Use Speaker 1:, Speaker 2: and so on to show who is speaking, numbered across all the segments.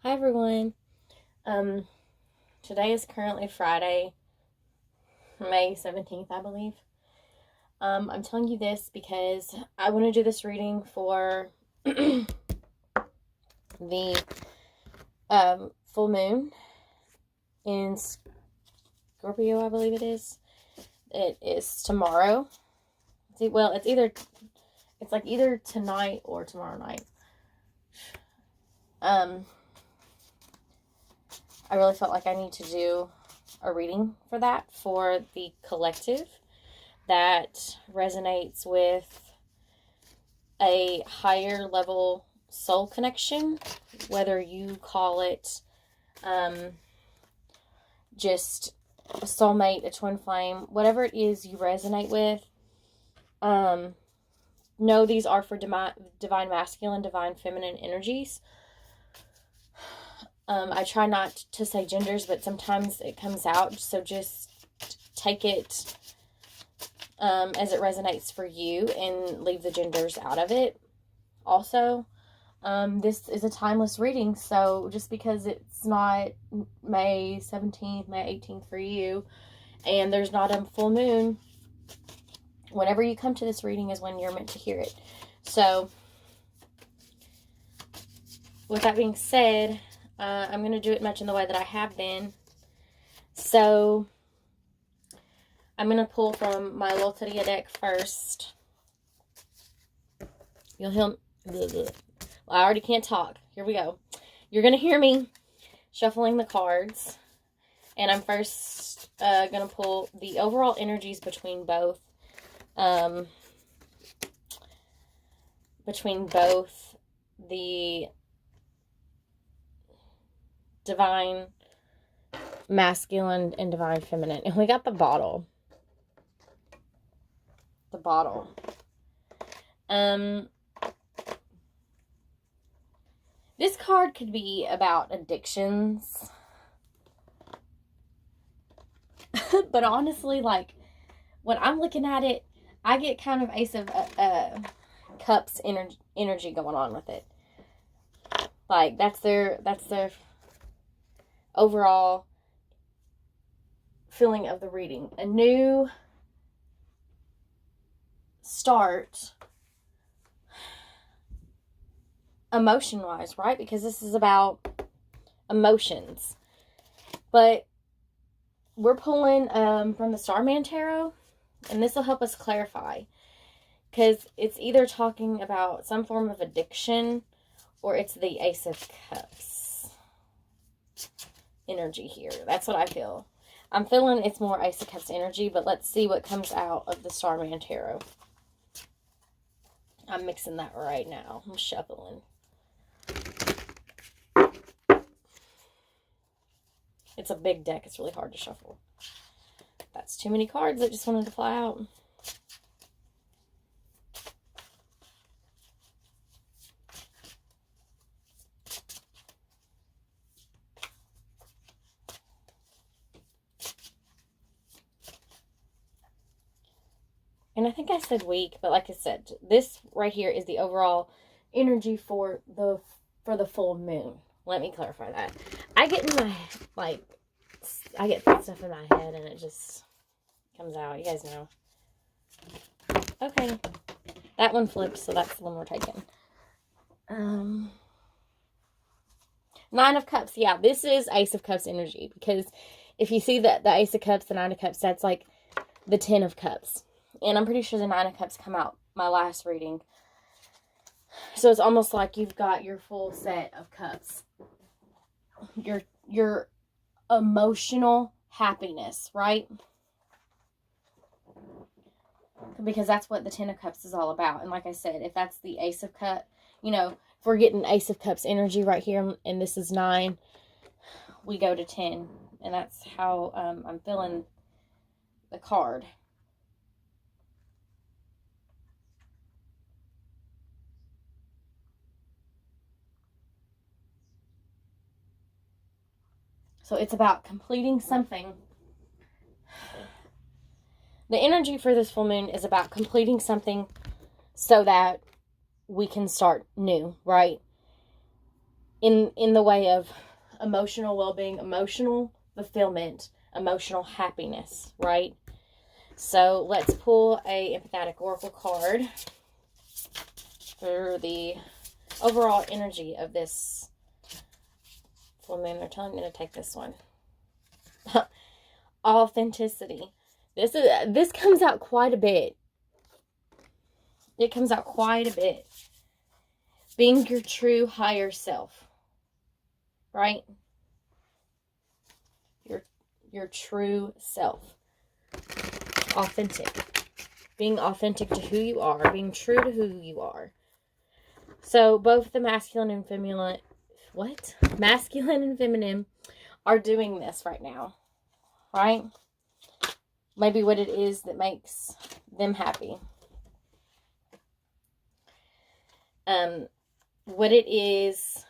Speaker 1: Hi everyone. Um, Today is currently Friday, May 17th, I believe. I'm telling you this because I want to do this reading for the full moon in Scorpio, I believe it is. It is tomorrow. Well, it's like either tonight or tomorrow night. I really felt like I need to do a reading for that, for the collective that resonates with a higher level soul connection, whether you call it just a soulmate, a twin flame, whatever it is you resonate with. No, these are for divine masculine, divine feminine energies. I try not to say genders, but sometimes it comes out, so just take it as it resonates for you and leave the genders out of it. Also, this is a timeless reading, so just because it's not May 17th, May 18th for you, and there's not a full moon, whenever you come to this reading is when you're meant to hear it. So, with that being said, I'm going to do it much in the way that I have been. So, I'm going to pull from my Loteria deck first. You'll hear... Well, I already can't talk. Here we go. You're going to hear me shuffling the cards. And I'm first going to pull the overall energies between both. The divine masculine and divine feminine. And we got the bottle. The bottle. This card could be about addictions. But honestly, like, when I'm looking at it, I get kind of Ace of Cups energy going on with it. Like, that's their overall feeling of the reading. A new start, emotion-wise, right? Because this is about emotions. But we're pulling from the Starman Tarot, and this will help us clarify. Because it's either talking about some form of addiction, or it's the Ace of Cups energy here. That's what I feel. I'm feeling it's more Ace of Cups energy, but let's see what comes out of the Starman Tarot. I'm mixing that right now. I'm shuffling. It's a big deck. It's really hard to shuffle. That's too many cards that just wanted to fly out. And I think I said week, but like I said, this right here is the overall energy for the full moon. Let me clarify that. I get stuff in my head and it just comes out. You guys know. Okay. That one flips, so that's the one we're taking. Nine of Cups. Yeah, this is Ace of Cups energy, because if you see the Ace of Cups, the Nine of Cups, that's like the 10 of Cups. And I'm pretty sure the Nine of Cups come out my last reading. So it's almost like you've got your full set of cups. Your emotional happiness, right? Because that's what the 10 of Cups is all about. And like I said, if that's the Ace of Cups, if we're getting Ace of Cups energy right here, and this is 9, we go to 10. And that's how I'm feeling the card. So it's about completing something. The energy for this full moon is about completing something so that we can start new, right? in the way of emotional well-being, emotional fulfillment, emotional happiness, right? So let's pull a empathetic oracle card for the overall energy of this full moon. They're telling me to take this one. Authenticity. This comes out quite a bit. It comes out quite a bit. Being your true higher self. Right? Your true self. Authentic. Being authentic to who you are. Being true to who you are. So both the masculine and feminine... What? Masculine and feminine are doing this right now. Right? Maybe what it is that makes them happy. What it is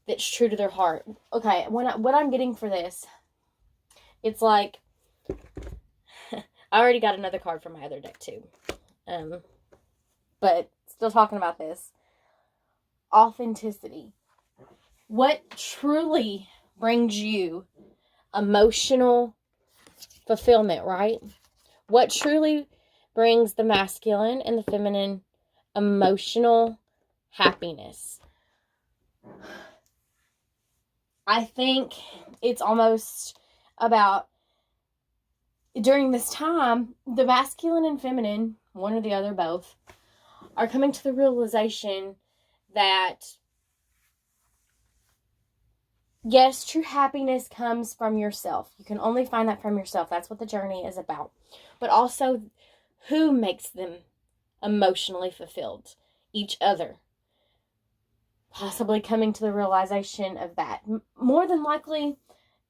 Speaker 1: that's true to their heart. Okay, what I'm getting for this, it's like, I already got another card from my other deck too. But still talking about this. Authenticity. What truly brings you emotional fulfillment, right? What truly brings the masculine and the feminine emotional happiness? I think it's almost about, during this time, the masculine and feminine, one or the other, both, are coming to the realization that, yes, true happiness comes from yourself. You can only find that from yourself. That's what the journey is about. But also, who makes them emotionally fulfilled? Each other. Possibly coming to the realization of that. More than likely,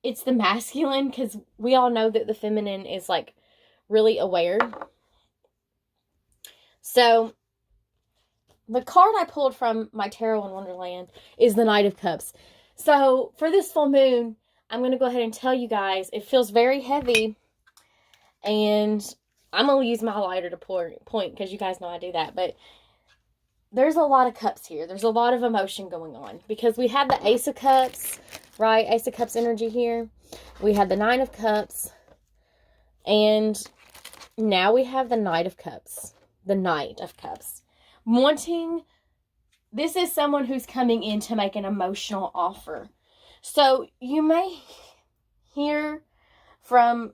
Speaker 1: it's the masculine, because we all know that the feminine is like really aware. So the card I pulled from my Tarot in Wonderland is the Knight of Cups. So for this full moon, I'm going to go ahead and tell you guys, it feels very heavy, and I'm going to use my lighter to point, because you guys know I do that, but there's a lot of cups here. There's a lot of emotion going on, because we had the Ace of Cups, right? Ace of Cups energy here. We had the Nine of Cups, and now we have the Knight of Cups. The Knight of Cups. This is someone who's coming in to make an emotional offer. So you may hear from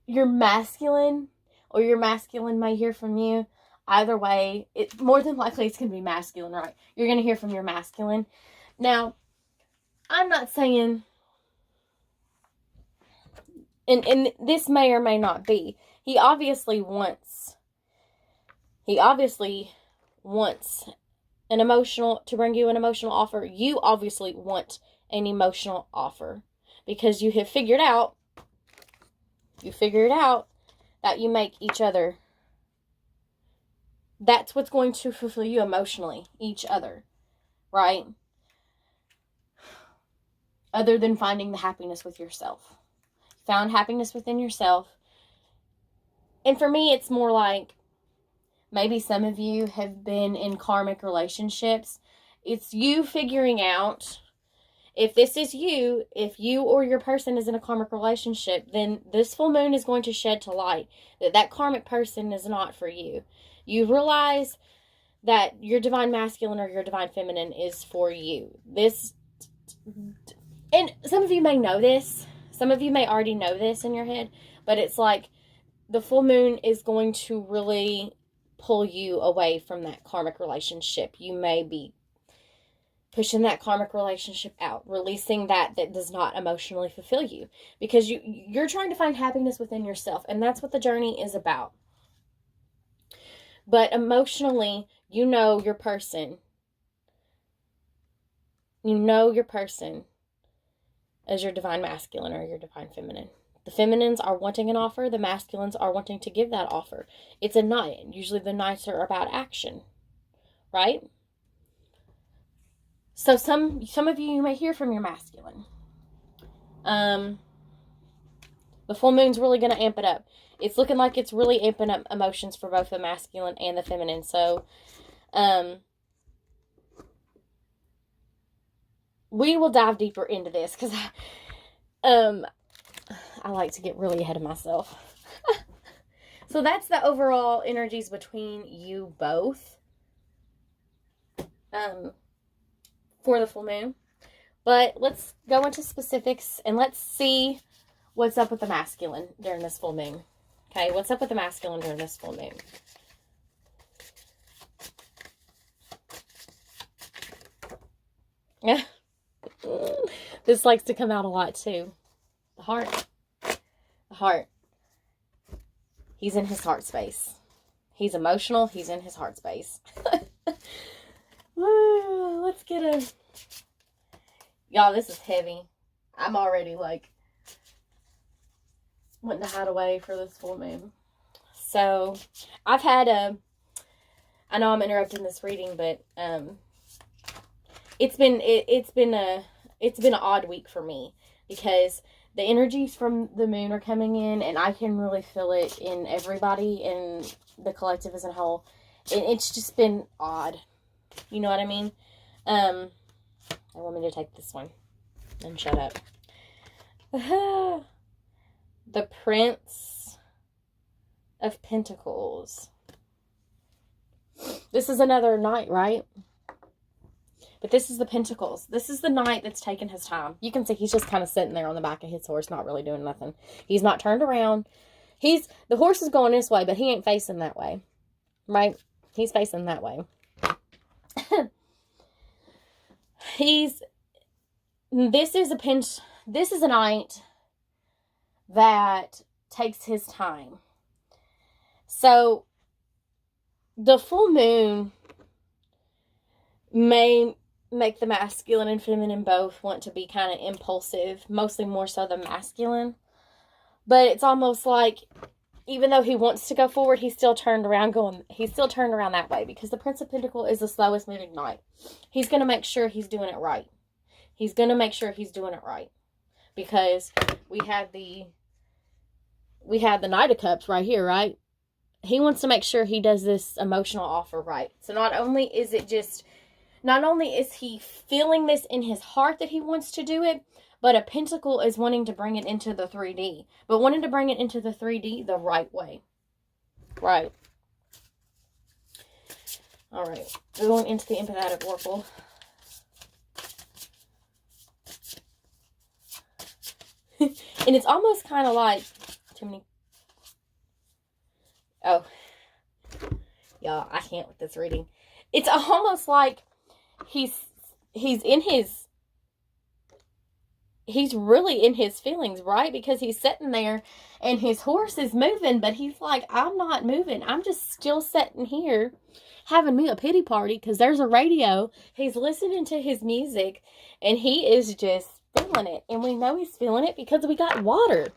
Speaker 1: your masculine, or your masculine may hear from you. Either way, more than likely it's going to be masculine, right? You're going to hear from your masculine. Now, I'm not saying, and this may or may not be, he obviously wants an emotional, to bring you an emotional offer. You obviously want an emotional offer, because you have figured out that you make each other. That's what's going to fulfill you emotionally, each other, right? Other than finding the happiness with yourself. Found happiness within yourself. And for me, it's more like, maybe some of you have been in karmic relationships. It's you figuring out, if this is you, if you or your person is in a karmic relationship, then this full moon is going to shed to light that karmic person is not for you. You realize that your divine masculine or your divine feminine is for you. And some of you may know this. Some of you may already know this in your head. But it's like, the full moon is going to really pull you away from that karmic relationship. You may be pushing that karmic relationship out, releasing that does not emotionally fulfill you, because you're trying to find happiness within yourself, and that's what the journey is about. But emotionally, you know your person. You know your person as your divine masculine or your divine feminine. The feminines are wanting an offer. The masculines are wanting to give that offer. It's a knight. Usually the knights are about action, right? So some of you may hear from your masculine. The full moon's really going to amp it up. It's looking like it's really amping up emotions for both the masculine and the feminine. So, we will dive deeper into this because I like to get really ahead of myself. So that's the overall energies between you both for the full moon. But let's go into specifics and let's see what's up with the masculine during this full moon. Okay, what's up with the masculine during this full moon? Yeah. This likes to come out a lot too. The heart. The heart. He's in his heart space. He's emotional. He's in his heart space. Let's get a... Y'all, this is heavy. I'm already like wanting to hide away for this full moon. So, I've had I know I'm interrupting this reading, but it's been an odd week for me because the energies from the moon are coming in, and I can really feel it in everybody, in the collective as a whole. And it's just been odd. You know what I mean? I want me to take this one and shut up. The Prince of Pentacles. This is another knight, right? But this is the Pentacles. This is the knight that's taking his time. You can see he's just kind of sitting there on the back of his horse, not really doing nothing. He's not turned around. The horse is going this way, but he ain't facing that way. Right? He's facing that way. This is a knight that takes his time. So, the full moon may make the masculine and feminine both want to be kind of impulsive, mostly more so the masculine. But it's almost like, even though he wants to go forward, he's still turned around that way, because the Prince of Pentacles is the slowest moving knight. He's going to make sure he's doing it right. He's going to make sure he's doing it right. Because we have the Knight of Cups right here, right? He wants to make sure he does this emotional offer right. So not only is he feeling this in his heart that he wants to do it, but a pentacle is wanting to bring it into the 3D. But wanting to bring it into the 3D the right way. Right. Alright. Going into the empathetic oracle. And it's almost kind of like... Too many... Oh. Y'all, I can't with this reading. It's almost like he's really in his feelings, right? Because he's sitting there and his horse is moving, but he's like, I'm not moving. I'm just still sitting here having me a pity party because there's a radio. He's listening to his music and he is just feeling it. And we know he's feeling it because we got water.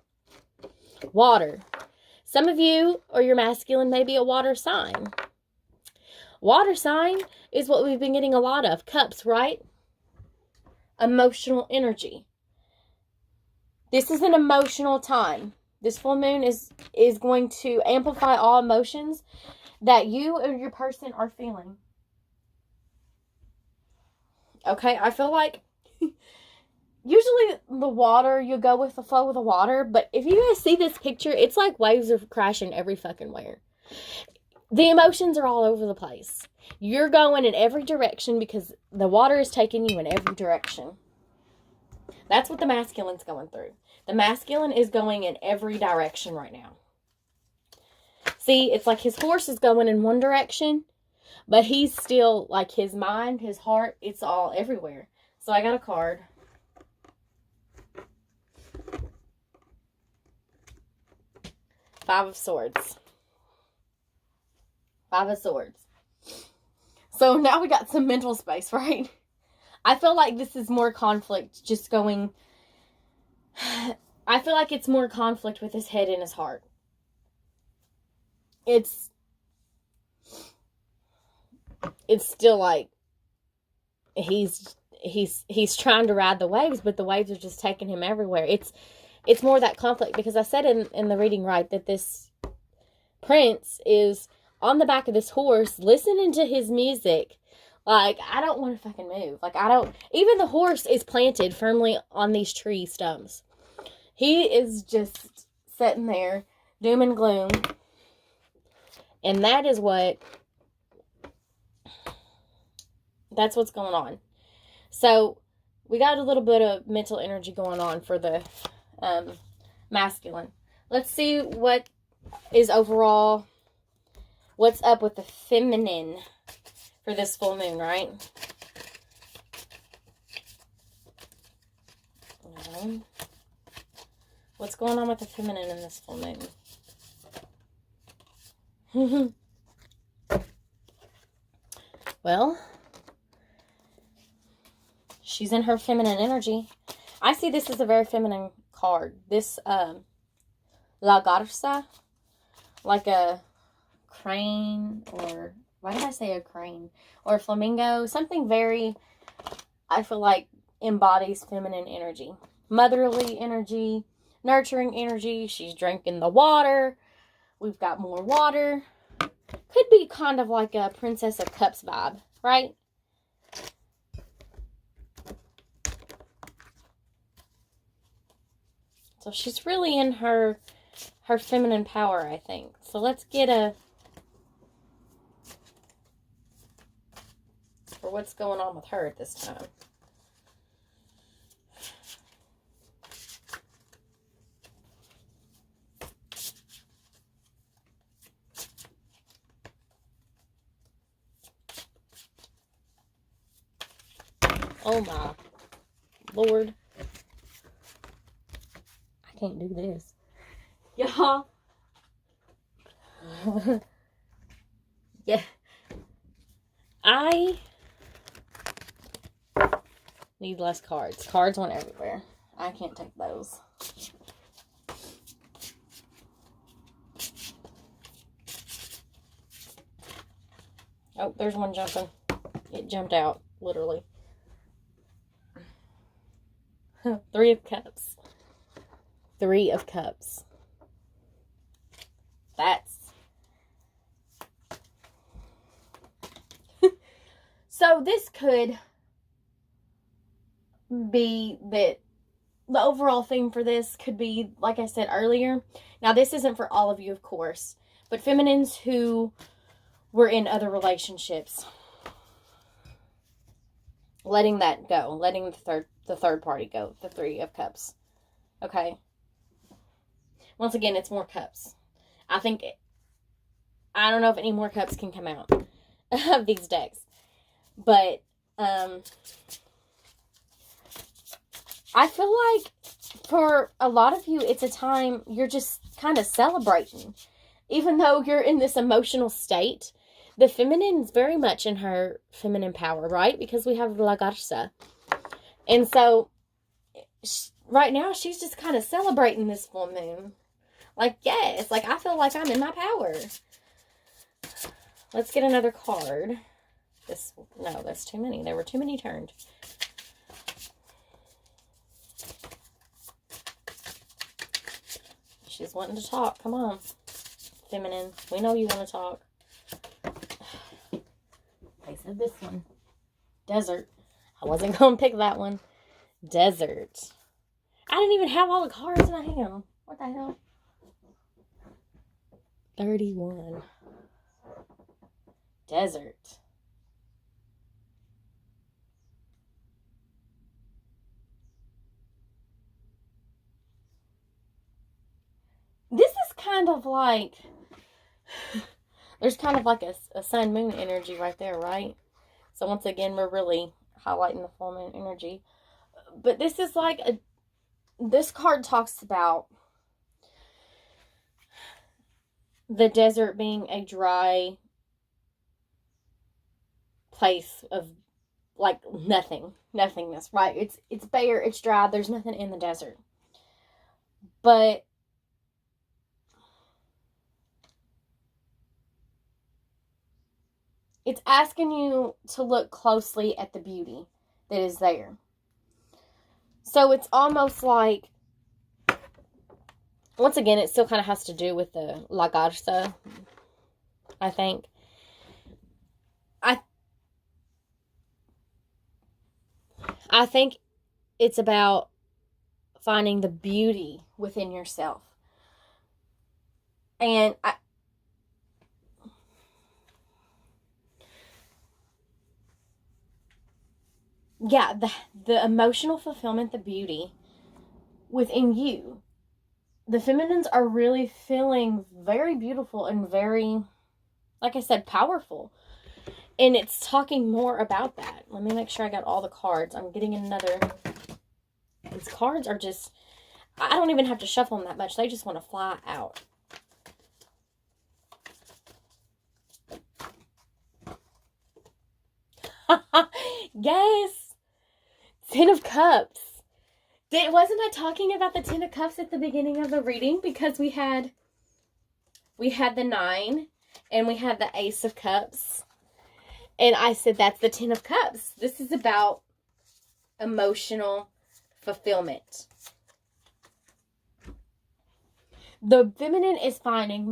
Speaker 1: Water. Some of you or your masculine may be a water sign. Water sign is what we've been getting a lot of. Cups, right? Emotional energy. This is an emotional time. This full moon is going to amplify all emotions that you or your person are feeling. Okay, I feel like usually the water, you go with the flow of the water, but if you guys see this picture, it's like waves are crashing every fucking where. The emotions are all over the place. You're going in every direction because the water is taking you in every direction. That's what the masculine's going through. The masculine is going in every direction right now. See, it's like his horse is going in one direction, but he's still, like, his mind, his heart, it's all everywhere. So I got a card. Five of Swords. Five of Swords. So now we got some mental space, right? I feel like this is more conflict just going... I feel like it's more conflict with his head and his heart. It's still like he's trying to ride the waves, but the waves are just taking him everywhere. It's more that conflict, because I said in the reading, right, that this prince is on the back of this horse, listening to his music, Like, I don't want to fucking move. Like, I don't, even the horse is planted firmly on these tree stumps. He is just sitting there, doom and gloom. And that's what's going on. So, we got a little bit of mental energy going on for the masculine. Let's see what is overall, what's up with the feminine for this full moon, right? What's going on with the feminine in this full moon? Well, she's in her feminine energy. I see this as a very feminine card. This La Garza, like a crane, or why did I say a crane? Or a flamingo. Something very, I feel like, embodies feminine energy. Motherly energy, nurturing energy. She's drinking the water. We've got more water. Could be kind of like a Princess of Cups vibe, right? So she's really in her feminine power, I think. So let's get for what's going on with her at this time. Oh my Lord. I can't do this. Y'all. Yeah. I need less cards. Cards went everywhere. I can't take those. Oh, there's one jumping. It jumped out, literally. 3 of Cups. 3 of Cups. That's... So this could be that the overall theme for this could be, like I said earlier. Now, this isn't for all of you, of course. But feminines who were in other relationships, letting that go. Letting the third party go. The 3 of Cups. Okay? Once again, it's more cups. I don't know if any more cups can come out of these decks. But, I feel like for a lot of you, it's a time you're just kind of celebrating. Even though you're in this emotional state, the feminine is very much in her feminine power, right? Because we have La Garza. And so, right now, she's just kind of celebrating this full moon. Like, yes, like, I feel like I'm in my power. Let's get another card. No, that's too many. There were too many turned. She's wanting to talk. Come on. Feminine. We know you want to talk. They said this one. Desert. I wasn't going to pick that one. Desert. I didn't even have all the cards in my hand. What the hell? 31. Desert. This is kind of like, there's kind of like a sun moon energy right there, right? So once again, we're really highlighting the full moon energy. But this is like this card talks about the desert being a dry place of like nothingness, right? It's bare, it's dry, there's nothing in the desert. But it's asking you to look closely at the beauty that is there. So it's almost like, once again, it still kind of has to do with the La Garza, I think. I think it's about finding the beauty within yourself. And the emotional fulfillment, the beauty within you. The feminines are really feeling very beautiful and very, like I said, powerful. And it's talking more about that. Let me make sure I got all the cards. I'm getting another. These cards are just, I don't even have to shuffle them that much. They just want to fly out. Yes. Ten of Cups. Wasn't I talking about the Ten of Cups at the beginning of the reading? Because we had the 9 and we had the Ace of Cups. And I said that's the Ten of Cups. This is about emotional fulfillment. The feminine is finding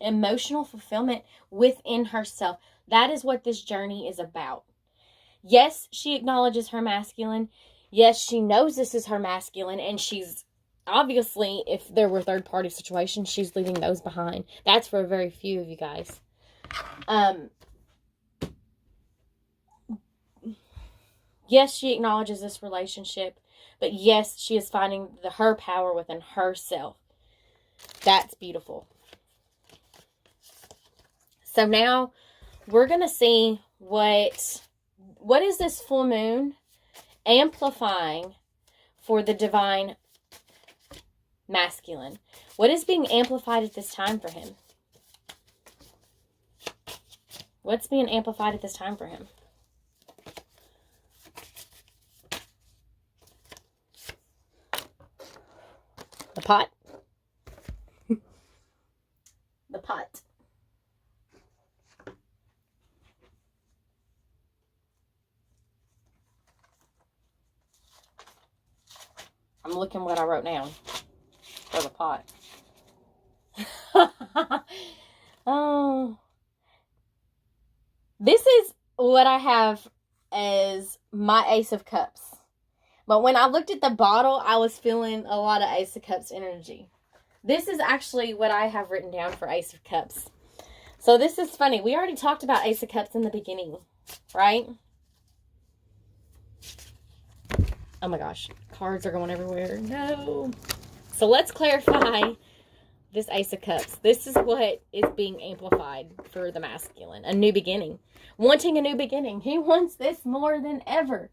Speaker 1: emotional fulfillment within herself. That is what this journey is about. Yes, she acknowledges her masculine. Yes, she knows this is her masculine, and she's obviously, if there were third-party situations, she's leaving those behind. That's for a very few of you guys. Yes, she acknowledges this relationship, but yes, she is finding her power within herself. That's beautiful. So now we're going to see what is this full moon amplifying for the divine masculine. What is being amplified at this time for him? What's being amplified at this time for him? The pot. The pot. I'm looking what I wrote down for the pot. Oh. This is what I have as my Ace of Cups. But when I looked at the bottle, I was feeling a lot of Ace of Cups energy. This is actually what I have written down for Ace of Cups. So this is funny. We already talked about Ace of Cups in the beginning, right? Oh my gosh. Cards are going everywhere. No. So let's clarify this Ace of Cups. This is what is being amplified for the masculine. A new beginning. Wanting a new beginning. He wants this more than ever.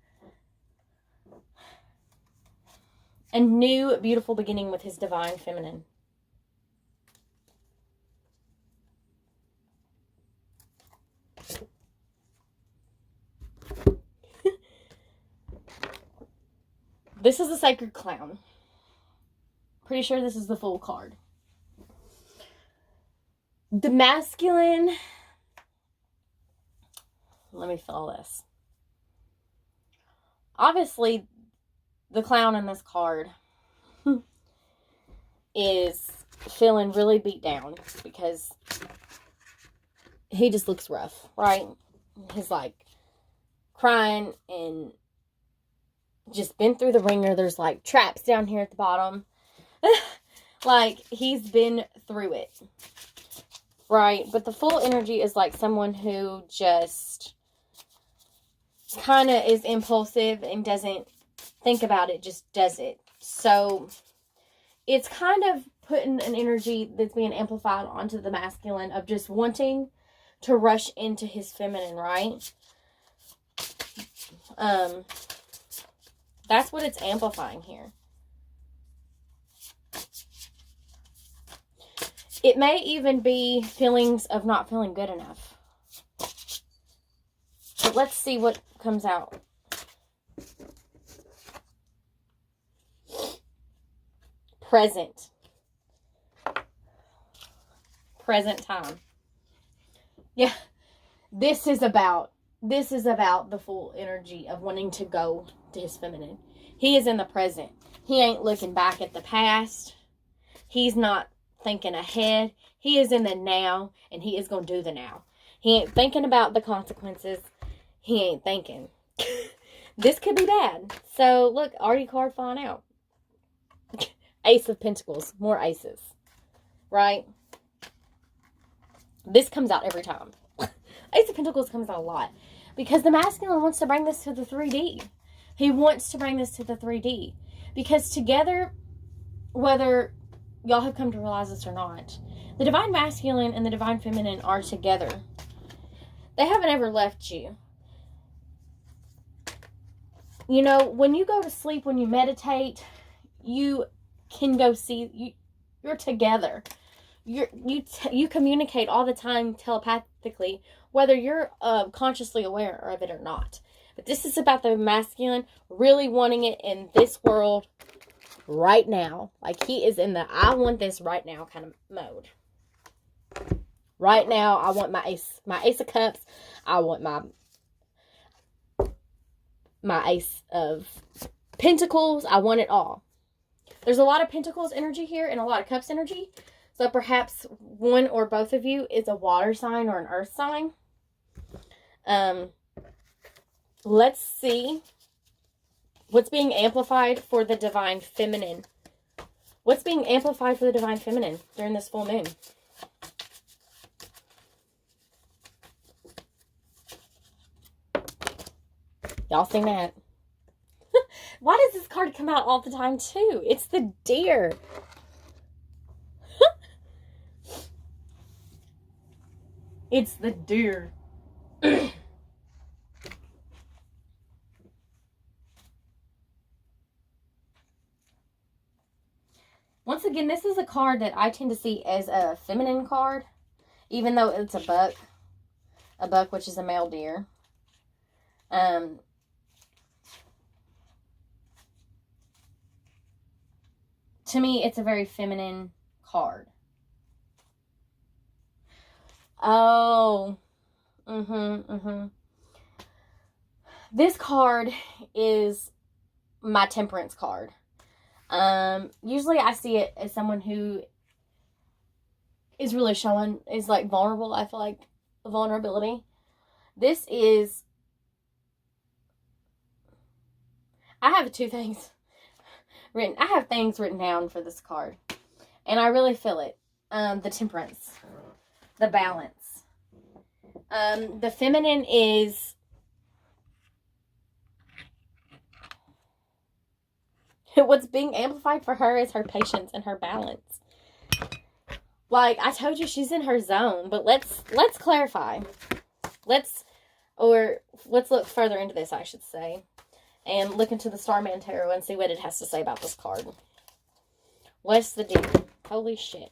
Speaker 1: A new, beautiful beginning with his divine feminine. This is a Sacred Clown. Pretty sure this is the full card. The masculine. Let me fill this. Obviously, the clown in this card is feeling really beat down because he just looks rough, right? He's like crying and just been through the ringer. There's like traps down here at the bottom. Like he's been through it, right? But the full energy is like someone who just kind of is impulsive and doesn't think about it, just does it. So it's kind of putting an energy that's being amplified onto the masculine of just wanting to rush into his feminine, right? That's what it's amplifying here. It may even be feelings of not feeling good enough. But let's see what comes out. Present. Present time. Yeah. This is about the full energy of wanting to go to his feminine. He is in the present. He ain't looking back at the past. He's not thinking ahead. He is in the now, and he is going to do the now. He ain't thinking about the consequences. He ain't thinking. This could be bad. So, look, already card flying out. Ace of Pentacles. More aces. Right? This comes out every time. Ace of Pentacles comes out a lot. Because the masculine wants to bring this to the 3D. He wants to bring this to the 3D. Because together, whether y'all have come to realize this or not, the divine masculine and the divine feminine are together. They haven't ever left you. You know, when you go to sleep, when you meditate, you can go see, you're together. You communicate all the time telepathically, whether you're consciously aware of it or not. But this is about the masculine really wanting it in this world right now. Like, he is in the I want this right now kind of mode. Right now, I want my ace of cups. I want my ace of pentacles. I want it all. There's a lot of pentacles energy here and a lot of cups energy. So perhaps one or both of you is a water sign or an earth sign. Let's see what's being amplified for the divine feminine. What's being amplified for the divine feminine during this full moon? Y'all seen that? Why does this card come out all the time too? It's the Deer. It's the Deer. Once again, this is a card that I tend to see as a feminine card, even though it's a buck. A buck, which is a male deer. To me, it's a very feminine card. Oh. This card is my temperance card. Usually I see it as someone who is really showing, is like vulnerable. I feel like vulnerability. This is, I have two things written. I have things written down for this card. And I really feel it. The temperance. The balance. The feminine is, what's being amplified for her is her patience and her balance. Like, I told you, she's in her zone. But let's clarify. Let's look further into this, I should say. And look into the Starman Tarot and see what it has to say about this card. What's the deal? Holy shit.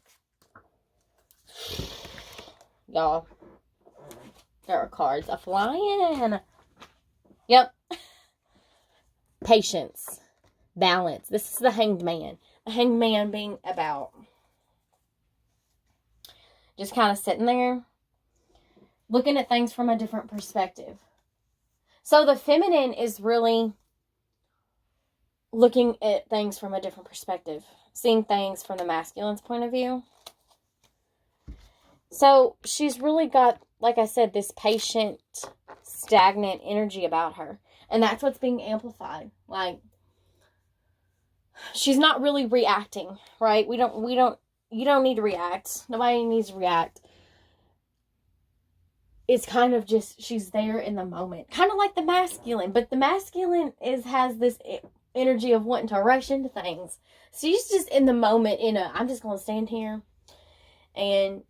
Speaker 1: Y'all. There are cards a-flying. Yep. Patience. Balance. This is the Hanged Man. The Hanged Man being about just kind of sitting there, looking at things from a different perspective. So the feminine is really looking at things from a different perspective. Seeing things from the masculine's point of view. So she's really got, like I said, this patient, stagnant energy about her. And that's what's being amplified. Like, she's not really reacting, right? You don't need to react. Nobody needs to react. It's kind of just, she's there in the moment. Kind of like the masculine. But the masculine has this energy of wanting to rush into things. So she's just in the moment, I'm just going to stand here. And,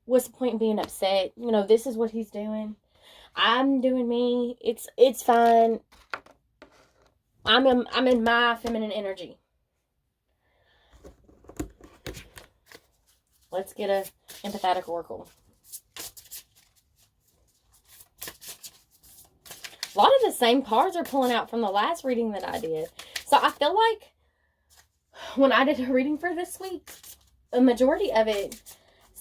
Speaker 1: what's the point in being upset? This is what he's doing. I'm doing me. It's fine. I'm in my feminine energy. Let's get a empathetic oracle. A lot of the same cards are pulling out from the last reading that I did. So I feel like when I did a reading for this week, a majority of it,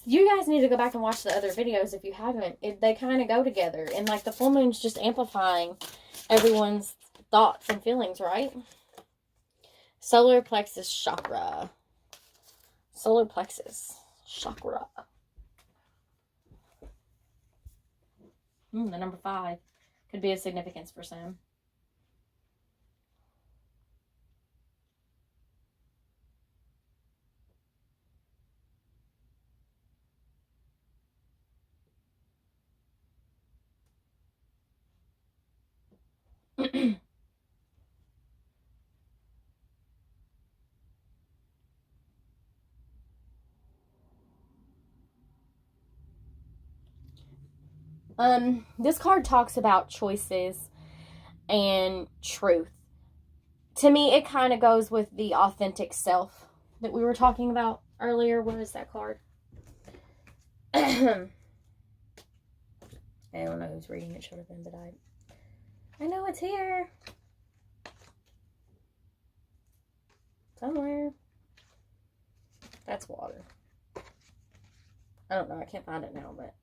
Speaker 1: you guys need to go back and watch the other videos if you haven't. They kind of go together. And like the full moon's just amplifying everyone's thoughts and feelings, right? Solar plexus chakra. Solar plexus chakra. The number 5. Could be a significance for some. This card talks about choices and truth. To me, it kind of goes with the authentic self that we were talking about earlier. What is that card? I don't know who's reading it, should have been, but I know it's here. Somewhere. That's water. I don't know, I can't find it now, but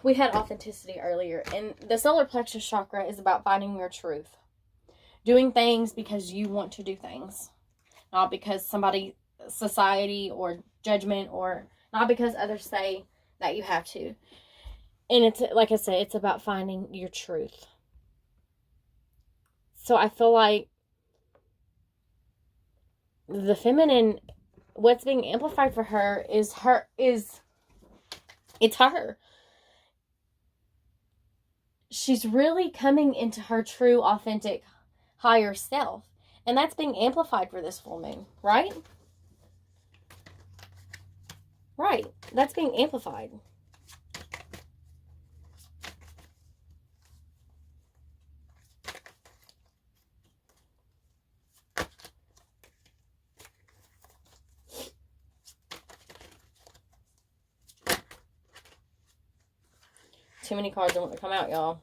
Speaker 1: we had authenticity earlier, and the solar plexus chakra is about finding your truth. Doing things because you want to do things. Not because somebody, society, or judgment, or not because others say that you have to. And it's, like I said, it's about finding your truth. So I feel like the feminine, what's being amplified for her is it's her. She's really coming into her true, authentic, higher self. And that's being amplified for this full moon, right? Right. That's being amplified. Too many cards don't want to come out, y'all.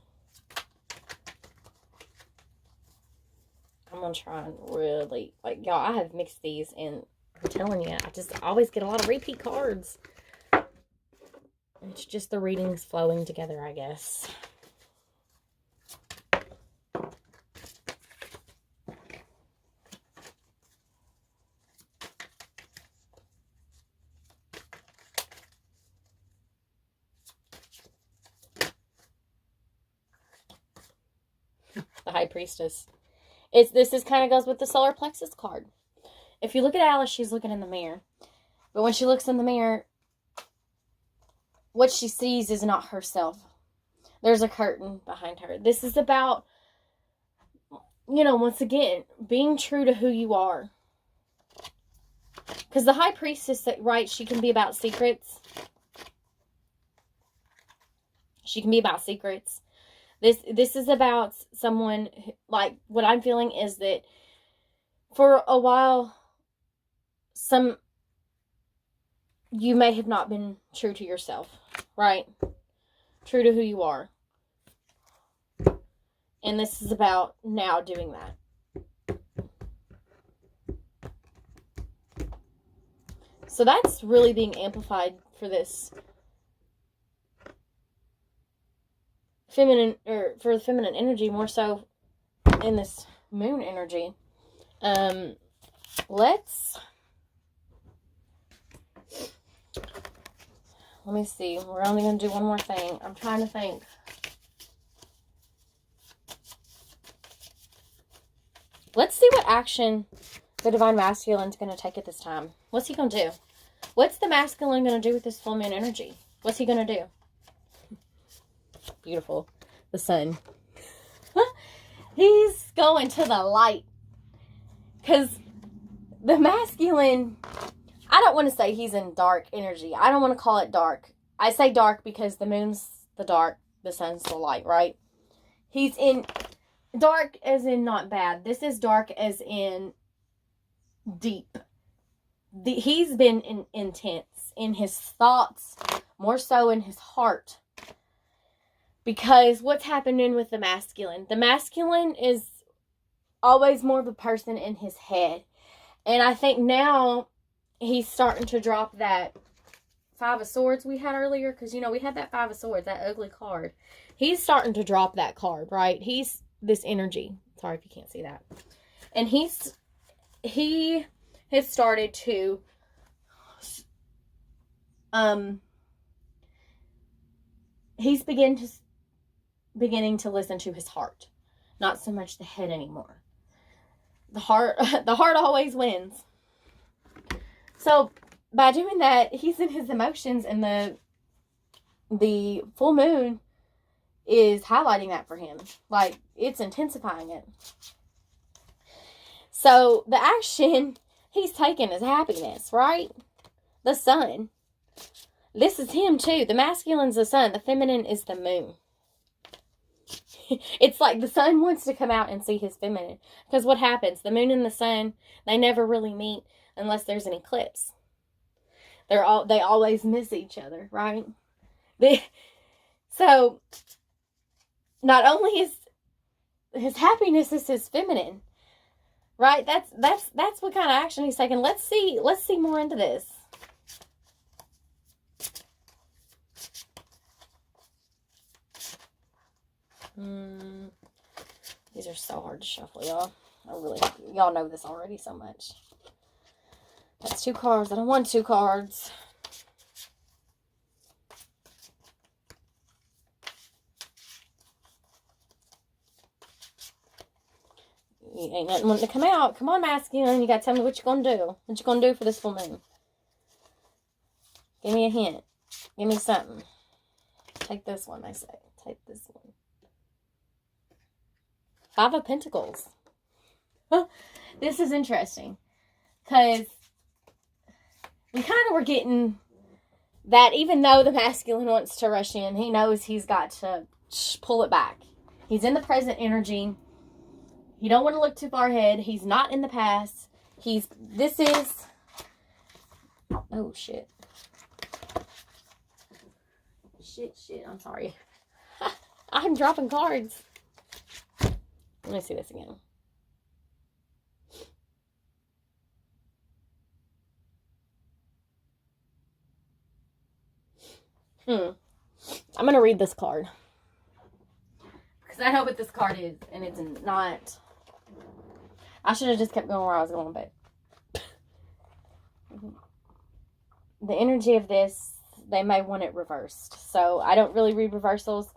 Speaker 1: I'm going to try and really, like, y'all, I have mixed these, and I'm telling you, I just always get a lot of repeat cards. It's just the readings flowing together, I guess. The High Priestess. This kind of goes with the solar plexus card. If you look at Alice, she's looking in the mirror. But when she looks in the mirror, what she sees is not herself. There's a curtain behind her. This is about, once again, being true to who you are. Because the High Priestess, right, she can be about secrets. She can be about secrets. This is about someone, like, what I'm feeling is that for a while, you may have not been true to yourself, right? True to who you are. And this is about now doing that. So that's really being amplified for this feminine, or for the feminine energy, more so in this moon energy. Let me see. We're only going to do one more thing. I'm trying to think. Let's see what action the Divine Masculine's going to take at this time. What's he going to do? What's the masculine going to do with this full moon energy? What's he going to do? Beautiful. The sun. He's going to the light. Because the masculine, I don't want to say he's in dark energy. I don't want to call it dark. I say dark because the moon's the dark, the sun's the light, right? He's in dark as in not bad. This is dark as in deep. He's been intense in his thoughts, more so in his heart. Because what's happening with the masculine? The masculine is always more of a person in his head. And I think now he's starting to drop that Five of Swords we had earlier. Because, we had that Five of Swords, that ugly card. He's starting to drop that card, right? He's this energy. Sorry if you can't see that. And he has started to he's begun to beginning to listen to his heart, not so much the head anymore. The heart always wins. So by doing that, he's in his emotions, and the full moon is highlighting that for him. Like, it's intensifying it. So the action he's taking is happiness, right? The sun. This is him too. The masculine's the sun. The feminine is the moon. It's like the sun wants to come out and see his feminine. Because what happens? The moon and the sun, they never really meet unless there's an eclipse. They always miss each other, right? So not only is his happiness is his feminine, right? That's what kind of action he's taking. Let's see more into this. These are so hard to shuffle, y'all. Y'all know this already so much. That's 2 cards. I don't want 2 cards. Ain't nothing wanting to come out. Come on, masculine. You got to tell me what you're going to do. What you going to do for this full moon. Give me a hint. Give me something. Take this one, I say. Take this one. 5 of Pentacles. This is interesting. Because we kind of were getting that even though the masculine wants to rush in, he knows he's got to pull it back. He's in the present energy. He don't want to look too far ahead. He's not in the past. Oh, shit. Shit. I'm sorry. I'm dropping cards. Let me see this again. I'm going to read this card. Because I know what this card is. And it's not... I should have just kept going where I was going, but... The energy of this, they may want it reversed. So, I don't really read reversals.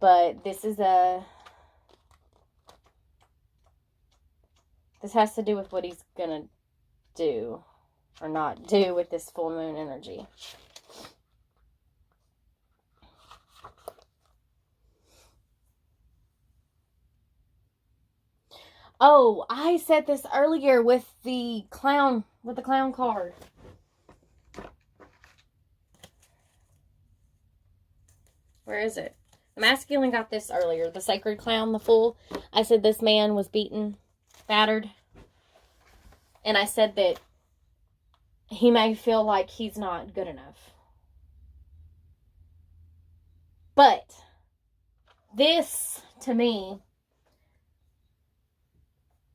Speaker 1: But this is This has to do with what he's going to do. Or not do with this full moon energy. Oh, I said this earlier with the clown card. Where is it? The masculine got this earlier. The sacred clown, the fool. I said this man was beaten, battered. And I said that he may feel like he's not good enough. But this, to me,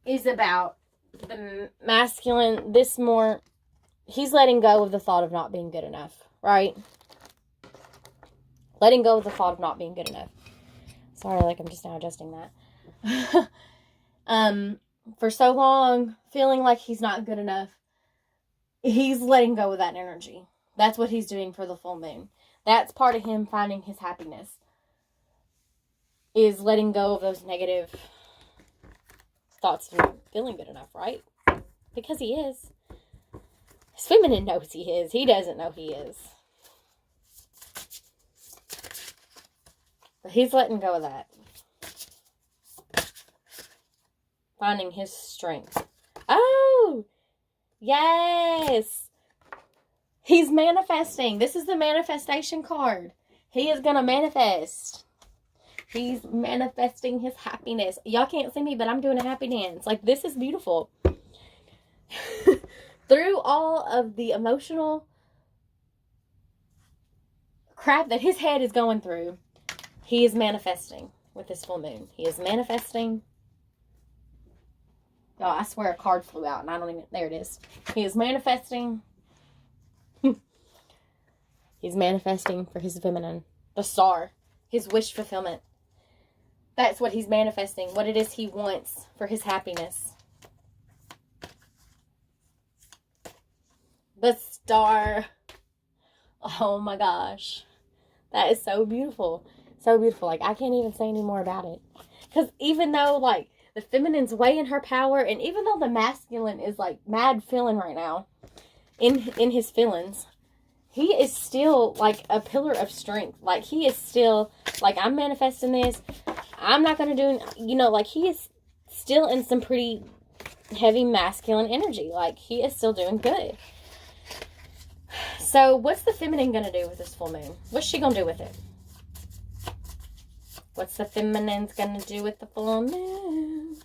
Speaker 1: is about the masculine, he's letting go of the thought of not being good enough, right? Letting go of the thought of not being good enough. Sorry, I'm just now adjusting that. For so long, feeling like he's not good enough, he's letting go of that energy. That's what he's doing for the full moon. That's part of him finding his happiness. Is letting go of those negative thoughts of not feeling good enough, right? Because he is. His feminine knows he is. He doesn't know he is. But he's letting go of that. Finding his strength. Oh! Yes! He's manifesting. This is the manifestation card. He is going to manifest. He's manifesting his happiness. Y'all can't see me, but I'm doing a happy dance. This is beautiful. Through all of the emotional crap that his head is going through, he is manifesting with this full moon. He is manifesting. Y'all, I swear a card flew out and I don't even... There it is. He is manifesting. He's manifesting for his feminine. The star. His wish fulfillment. That's what he's manifesting. What it is he wants for his happiness. The star. Oh my gosh. That is so beautiful. So beautiful. Like, I can't even say any more about it. Because even though, like, the feminine's way in her power, and even though the masculine is, like, mad feeling right now, in his feelings, he is still, like, a pillar of strength. Like, he is still, like, I'm manifesting this. I'm not going to do, you know, like, he is still in some pretty heavy masculine energy. Like, he is still doing good. So, what's the feminine going to do with this full moon? What's she going to do with it? What's the feminine's going to do with the full moon?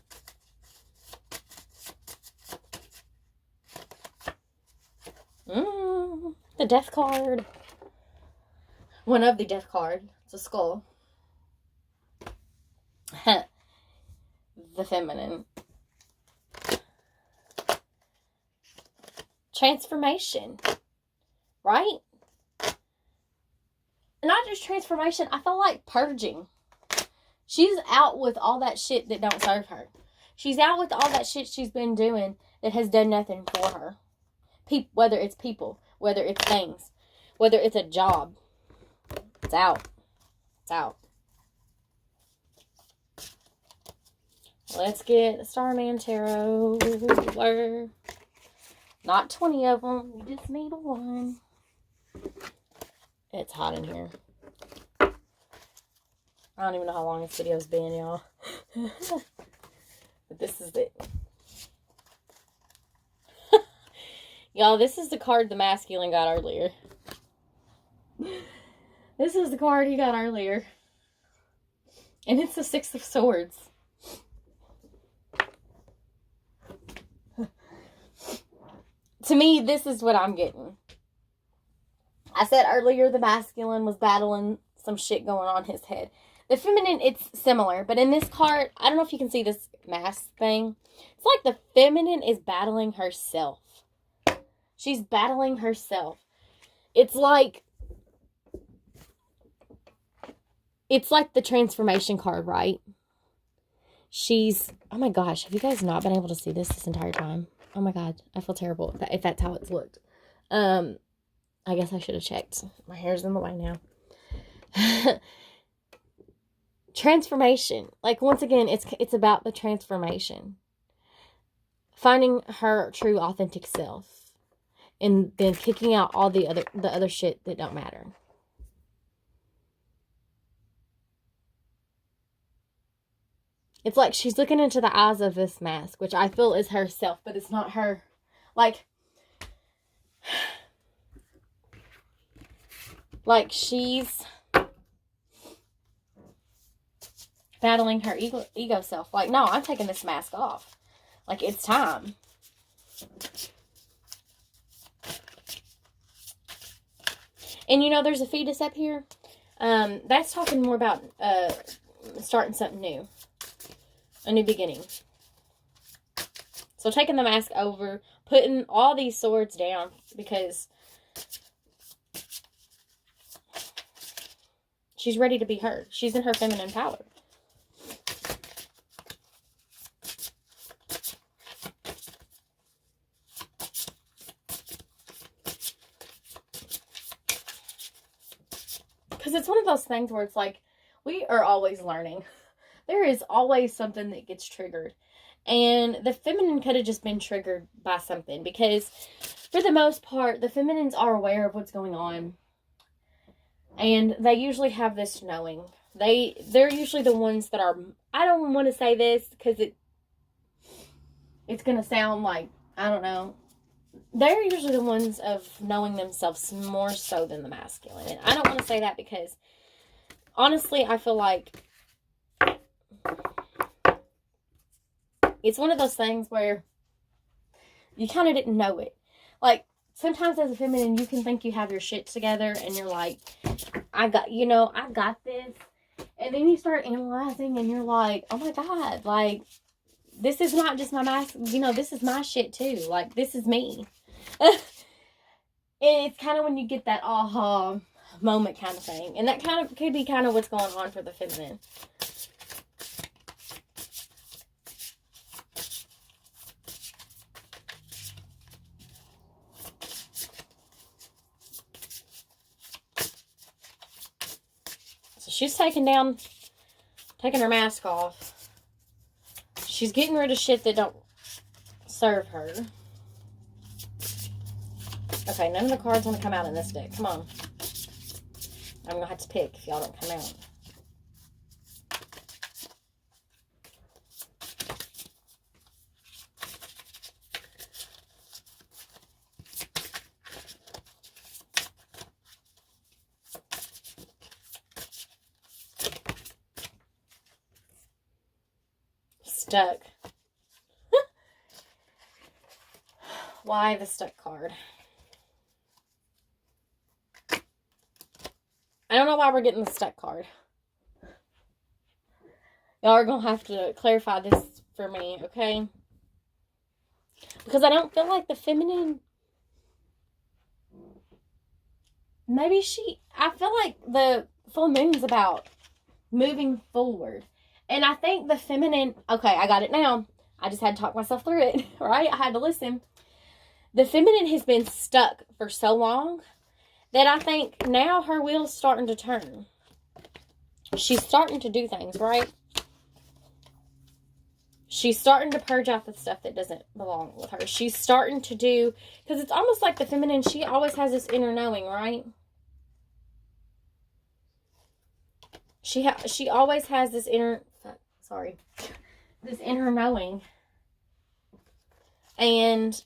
Speaker 1: The death card. One of the death card. It's a skull. The feminine. Transformation. Right? Not just transformation. I feel like purging. She's out with all that shit that don't serve her. She's out with all that shit she's been doing that has done nothing for her. Whether it's people, whether it's things, whether it's a job. It's out. It's out. Let's get the Starman Tarot. Not 20 of them. You just need one. It's hot in here. I don't even know how long this video's been, y'all. But this is it. Y'all, this is the card the masculine got earlier. This is the card he got earlier. And it's the Six of Swords. To me, this is what I'm getting. I said earlier the masculine was battling some shit going on in his head. The feminine, it's similar. But in this card, I don't know if you can see this mask thing. It's like the feminine is battling herself. She's battling herself. It's like the transformation card, right? Oh my gosh, have you guys not been able to see this entire time? Oh my God, I feel terrible if that's how it's looked. I guess I should have checked. My hair's in the way now. Transformation. Like, once again, it's about the transformation. Finding her true, authentic self. And then kicking out all the other shit that don't matter. It's like she's looking into the eyes of this mask, which I feel is herself, but it's not her. Like she's battling her ego self. Like, no, I'm taking this mask off. Like, it's time. And, you know, there's a fetus up here. That's talking more about starting something new. A new beginning. So taking the mask over, putting all these swords down, because she's ready to be her. She's in her feminine power. Because it's one of those things where it's like, we are always learning. There is always something that gets triggered. And the feminine could have just been triggered by something. Because for the most part, the feminines are aware of what's going on. And they usually have this knowing. They're usually the ones that are, I don't want to say this because it's going to sound like, I don't know. They're usually the ones of knowing themselves more so than the masculine. And I don't want to say that because, honestly, I feel like it's one of those things where you kind of didn't know it. Like, sometimes as a feminine, you can think you have your shit together and you're like, I got this. And then you start analyzing and you're like, oh my God, like, this is not just my mask, this is my shit too. Like, this is me. And it's kind of when you get that aha moment kind of thing. And that kind of could be kind of what's going on for the feminine. She's taking her mask off. She's getting rid of shit that don't serve her. Okay, none of the cards want to come out in this deck. Come on. I'm going to have to pick if y'all don't come out. Stuck. Why the stuck card? I don't know why we're getting the stuck card. Y'all are going to have to clarify this for me, okay? Because I don't feel like the feminine... Maybe I feel like the full moon's about moving forward. And I think the feminine... Okay, I got it now. I just had to talk myself through it, right? I had to listen. The feminine has been stuck for so long that I think now her wheel's starting to turn. She's starting to do things, right? She's starting to purge out the stuff that doesn't belong with her. She's starting to do... Because it's almost like the feminine, she always has this inner knowing, right? She always has this inner... Sorry. This inner knowing. And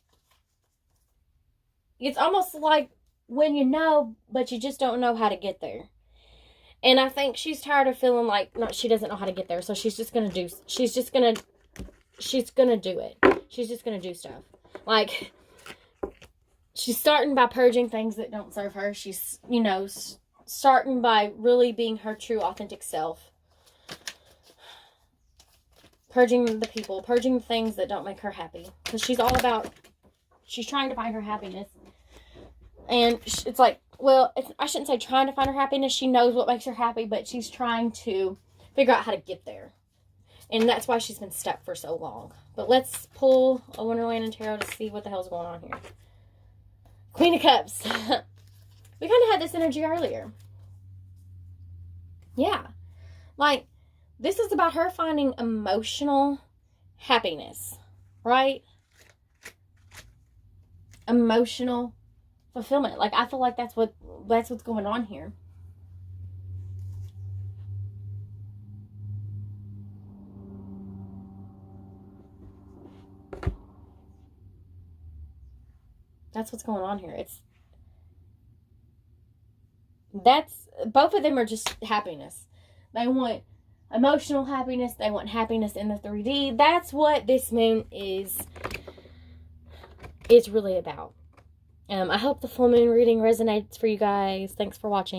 Speaker 1: it's almost like when you know, but you just don't know how to get there. And I think she's tired of feeling like she doesn't know how to get there. So she's just going to do it. She's just going to do stuff. Like, she's starting by purging things that don't serve her. She's, starting by really being her true, authentic self. Purging the people, purging the things that don't make her happy. Because she's trying to find her happiness. And it's like, well, I shouldn't say trying to find her happiness. She knows what makes her happy, but she's trying to figure out how to get there. And that's why she's been stuck for so long. But let's pull a Wonderland and Tarot to see what the hell's going on here. Queen of Cups. We kind of had this energy earlier. Yeah. Like, this is about her finding emotional happiness, right? Emotional fulfillment. Like, I feel like that's what's going on here. That's what's going on here. Both of them are just happiness. They want emotional happiness. They want happiness in the 3D. That's what this moon is really about. I hope the full moon reading resonates for you guys. Thanks for watching.